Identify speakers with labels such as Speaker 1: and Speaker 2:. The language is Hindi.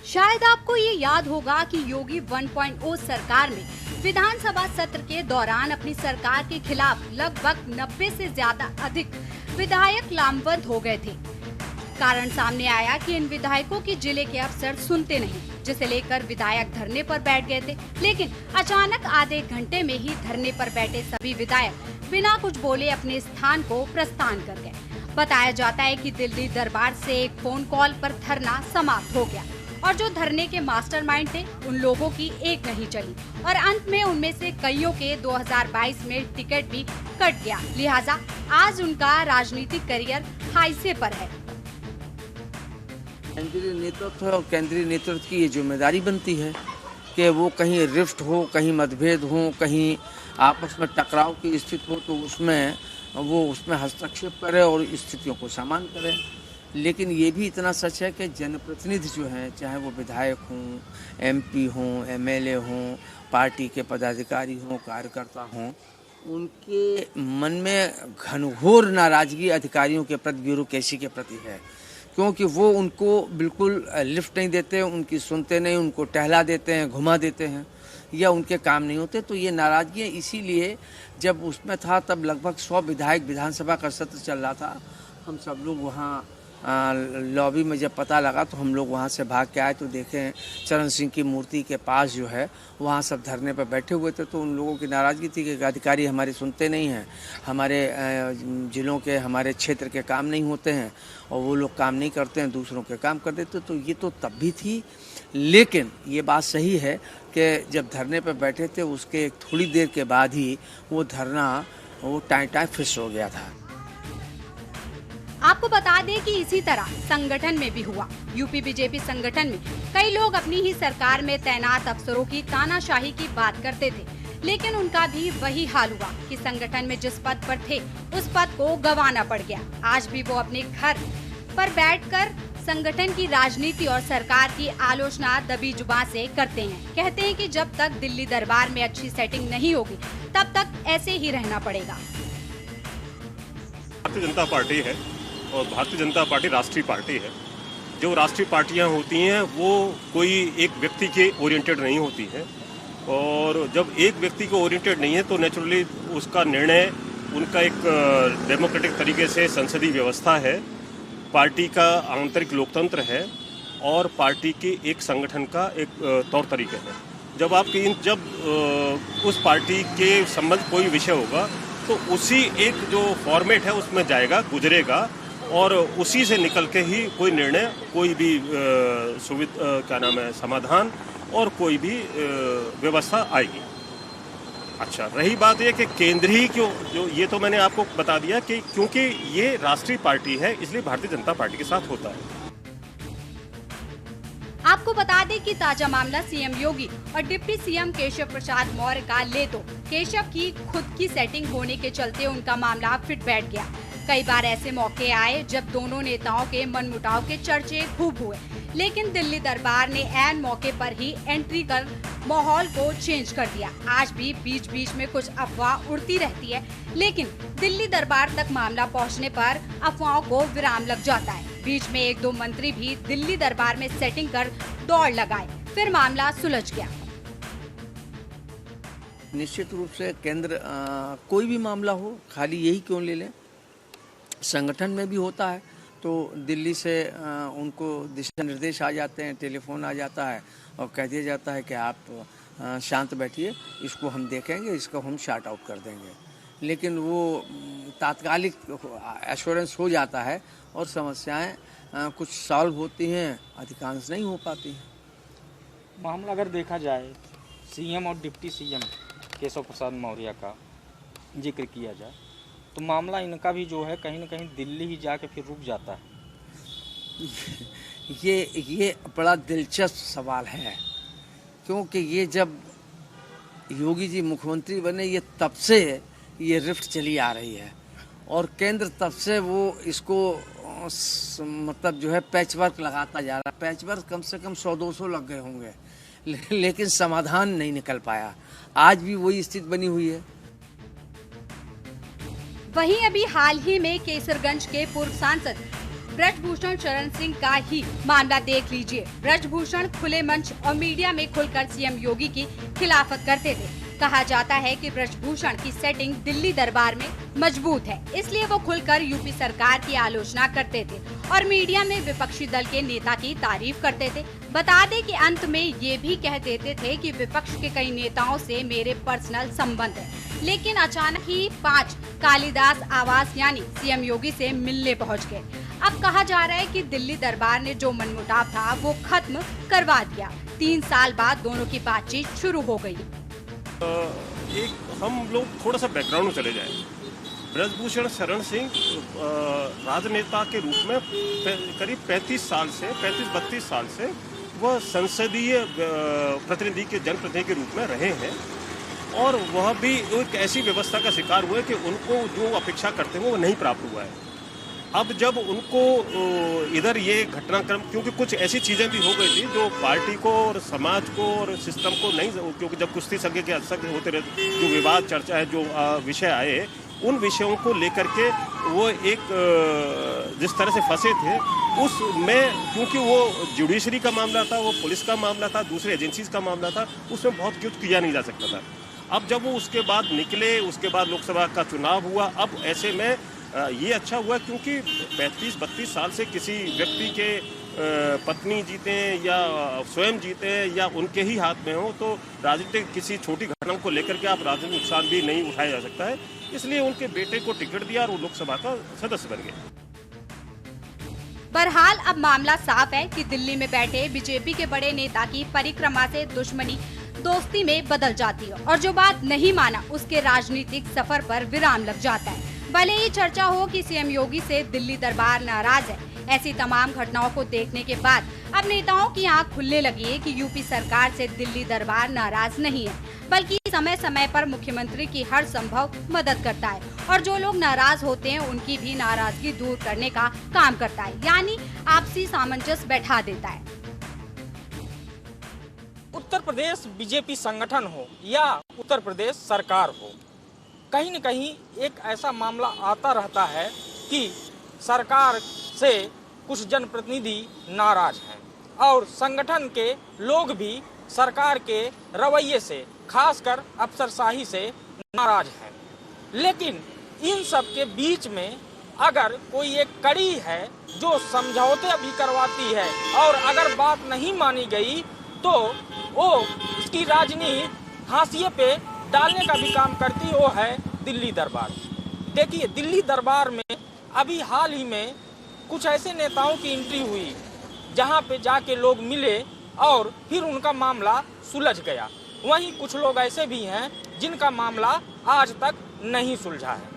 Speaker 1: शायद आपको ये याद होगा कि योगी 1.0 सरकार में विधानसभा सत्र के दौरान अपनी सरकार के खिलाफ लगभग 90 से ज्यादा अधिक विधायक लामबंद हो गए थे। कारण सामने आया कि इन विधायकों की जिले के अफसर सुनते नहीं, जिसे लेकर विधायक धरने पर बैठ गए थे। लेकिन अचानक आधे घंटे में ही धरने पर बैठे सभी विधायक बिना कुछ बोले अपने स्थान को प्रस्थान कर गए। बताया जाता है कि दिल्ली दरबार से एक फोन कॉल पर धरना समाप्त हो गया और जो धरने के मास्टरमाइंड थे उन लोगों की एक नहीं चली और अंत में उनमें से कईयों के 2022 में टिकट भी कट गया। लिहाजा आज उनका राजनीतिक करियर हाईसे पर है।
Speaker 2: केंद्रीय नेतृत्व की ये जिम्मेदारी बनती है कि वो कहीं रिफ्ट हो, कहीं मतभेद हो, कहीं आपस में टकराव की स्थिति हो तो उसमें हस्तक्षेप करे और स्थितियों को सामान्य करे। लेकिन ये भी इतना सच है कि जनप्रतिनिधि जो हैं, चाहे वो विधायक हों, एमपी हों, एमएलए हों, पार्टी के पदाधिकारी हों, कार्यकर्ता हों, उनके मन में घनघोर नाराजगी अधिकारियों के प्रति, ब्यूरोक्रेसी के प्रति है, क्योंकि वो उनको बिल्कुल लिफ्ट नहीं देते, उनकी सुनते नहीं, उनको टहला देते हैं, घुमा देते हैं या उनके काम नहीं होते। तो ये नाराजगी इसीलिए जब उसमें था तब लगभग 100 विधायक, विधानसभा का सत्र चल रहा था, हम सब लोग वहाँ लॉबी में जब पता लगा तो हम लोग वहाँ से भाग के आए तो देखें चरण सिंह की मूर्ति के पास जो है वहाँ सब धरने पर बैठे हुए थे। तो उन लोगों की नाराज़गी थी कि अधिकारी हमारे सुनते नहीं हैं, हमारे ज़िलों के, हमारे क्षेत्र के काम नहीं होते हैं और वो लोग काम नहीं करते हैं, दूसरों के काम कर देते। तो ये तो तब भी थी, लेकिन ये बात सही है कि जब धरने पर बैठे थे उसके थोड़ी देर के बाद ही वो धरना टाइम फिक्स हो गया था।
Speaker 1: आपको बता दें कि इसी तरह संगठन में भी हुआ। यूपी बीजेपी संगठन में कई लोग अपनी ही सरकार में तैनात अफसरों की तानाशाही की बात करते थे, लेकिन उनका भी वही हाल हुआ कि संगठन में जिस पद पर थे उस पद को गंवाना पड़ गया। आज भी वो अपने घर पर बैठकर संगठन की राजनीति और सरकार की आलोचना दबी जुबान से करते हैं। कहते हैं कि जब तक दिल्ली दरबार में अच्छी सेटिंग नहीं होगी तब तक ऐसे ही रहना पड़ेगा।
Speaker 3: भारतीय जनता पार्टी है और भारतीय जनता पार्टी राष्ट्रीय पार्टी है। जो राष्ट्रीय पार्टियां होती हैं वो कोई एक व्यक्ति के ओरिएंटेड नहीं होती है और जब एक व्यक्ति को ओरिएंटेड नहीं है तो नेचुरली उसका निर्णय उनका एक डेमोक्रेटिक तरीके से संसदीय व्यवस्था है, पार्टी का आंतरिक लोकतंत्र है और पार्टी के एक संगठन का एक तौर तरीके है। जब उस पार्टी के संबंध कोई विषय होगा तो उसी एक जो फॉर्मेट है उसमें जाएगा, गुजरेगा और उसी से निकल के ही कोई निर्णय, कोई भी समाधान और कोई भी व्यवस्था आएगी। अच्छा, रही बात ये कि केंद्रीय क्यों, जो ये तो मैंने आपको बता दिया कि क्योंकि ये राष्ट्रीय पार्टी है इसलिए भारतीय जनता पार्टी के साथ होता है।
Speaker 1: आपको बता दें कि ताजा मामला सीएम योगी और डिप्टी सीएम केशव प्रसाद मौर्य का ले तो केशव की खुद की सेटिंग होने के चलते उनका मामला फिट बैठ गया। कई बार ऐसे मौके आए जब दोनों नेताओं के मनमुटाव के चर्चे खूब हुए, लेकिन दिल्ली दरबार ने ऐन मौके पर ही एंट्री कर माहौल को चेंज कर दिया। आज भी बीच बीच में कुछ अफवाह उड़ती रहती है, लेकिन दिल्ली दरबार तक मामला पहुंचने पर अफवाहों को विराम लग जाता है। बीच में 1-2 मंत्री भी दिल्ली दरबार में सेटिंग कर दौड़ लगाए, फिर मामला सुलझ गया।
Speaker 2: निश्चित रूप से केंद्र कोई भी मामला हो, खाली यही क्यों ले लें, संगठन में भी होता है तो दिल्ली से उनको दिशा निर्देश आ जाते हैं, टेलीफोन आ जाता है और कह दिया जाता है कि आप शांत बैठिए, इसको हम देखेंगे, इसको हम शार्ट आउट कर देंगे। लेकिन वो तात्कालिक एश्योरेंस हो जाता है और समस्याएं कुछ सॉल्व होती हैं, अधिकांश नहीं हो पाती।
Speaker 4: मामला अगर देखा जाए सीएम और डिप्टी सीएम केशव प्रसाद मौर्य का जिक्र किया जाए तो मामला इनका भी जो है कहीं न कहीं दिल्ली ही जाके फिर रुक जाता है।
Speaker 2: ये बड़ा दिलचस्प सवाल है, क्योंकि ये जब योगी जी मुख्यमंत्री बने ये तब से ये रिफ्ट चली आ रही है और केंद्र तब से वो इसको मतलब जो है पैच वर्क लगाता जा रहा है। पैच वर्क कम से कम 100-200 लग गए होंगे, लेकिन समाधान नहीं निकल पाया। आज भी वही स्थिति बनी हुई है।
Speaker 1: वहीं अभी हाल ही में केसरगंज के पूर्व सांसद ब्रजभूषण शरण सिंह का ही मामला देख लीजिए। ब्रजभूषण खुले मंच और मीडिया में खुलकर सीएम योगी की खिलाफत करते थे। कहा जाता है कि ब्रजभूषण की सेटिंग दिल्ली दरबार में मजबूत है, इसलिए वो खुलकर यूपी सरकार की आलोचना करते थे और मीडिया में विपक्षी दल के नेता की तारीफ करते थे। बता दें कि अंत में ये भी कह देते थे कि विपक्ष के कई नेताओं से मेरे पर्सनल संबंध है। लेकिन अचानक ही 5 कालिदास आवास यानी सीएम योगी से मिलने पहुंच गए। अब कहा जा रहा है कि दिल्ली दरबार ने जो मनमुटाव था वो खत्म करवा दिया। 3 साल बाद दोनों की बातचीत शुरू हो गई।
Speaker 3: एक हम लोग थोड़ा सा बैकग्राउंड में चले जाएं। ब्रजभूषण शरण सिंह राजनेता के रूप में करीब 32 साल से वह संसदीय प्रतिनिधि के जनप्रतिनिधि के रूप में रहे हैं और वह भी एक ऐसी व्यवस्था का शिकार हुए कि उनको जो अपेक्षा करते हैं वो नहीं प्राप्त हुआ है। अब जब उनको इधर ये घटनाक्रम, क्योंकि कुछ ऐसी चीज़ें भी हो गई थी जो पार्टी को और समाज को और सिस्टम को नहीं, क्योंकि जब कुश्ती संघ के अवसर होते रहे, जो विवाद चर्चा है, जो विषय आए, उन विषयों को लेकर के वो एक जिस तरह से फंसे थे उसमें, क्योंकि वो जुडिशरी का मामला था, वो पुलिस का मामला था, दूसरे एजेंसीज का मामला था, उसमें बहुत कुछ किया नहीं जा सकता था। अब जब वो उसके बाद निकले, उसके बाद लोकसभा का चुनाव हुआ, अब ऐसे में ये अच्छा हुआ क्योंकि 35-32 साल से किसी व्यक्ति के पत्नी जीते या स्वयं जीते या उनके ही हाथ में हो, तो राजनीतिक किसी छोटी घटना को लेकर के आप राजनीतिक नुकसान भी नहीं उठाया जा सकता है। इसलिए उनके बेटे को टिकट दिया और वो लोकसभा का सदस्य बन गए।
Speaker 1: बहरहाल अब मामला साफ है कि दिल्ली में बैठे बीजेपी के बड़े नेता की परिक्रमा से दुश्मनी दोस्ती में बदल जाती है और जो बात नहीं माना उसके राजनीतिक सफर पर विराम लग जाता है। भले ही चर्चा हो कि सीएम योगी से दिल्ली दरबार नाराज है, ऐसी तमाम घटनाओं को देखने के बाद अब नेताओं की आंख खुलने लगी है कि यूपी सरकार से दिल्ली दरबार नाराज नहीं है, बल्कि समय समय पर मुख्यमंत्री की हर संभव मदद करता है और जो लोग नाराज होते हैं उनकी भी नाराजगी दूर करने का काम करता है, यानी आपसी सामंजस्य बैठा देता है।
Speaker 4: उत्तर प्रदेश बीजेपी संगठन हो या उत्तर प्रदेश सरकार हो, कहीं न कहीं एक ऐसा मामला आता रहता है कि सरकार से कुछ जनप्रतिनिधि नाराज हैं और संगठन के लोग भी सरकार के रवैये से, खासकर अफसरशाही से नाराज हैं। लेकिन इन सब के बीच में अगर कोई एक कड़ी है जो समझौते भी करवाती है और अगर बात नहीं मानी गई तो वो इसकी राजनीति हाशिए पे डालने का भी काम करती, वो है दिल्ली दरबार। देखिए, दिल्ली दरबार में अभी हाल ही में कुछ ऐसे नेताओं की एंट्री हुई जहां पे जाके लोग मिले और फिर उनका मामला सुलझ गया। वहीं कुछ लोग ऐसे भी हैं जिनका मामला आज तक नहीं सुलझा है।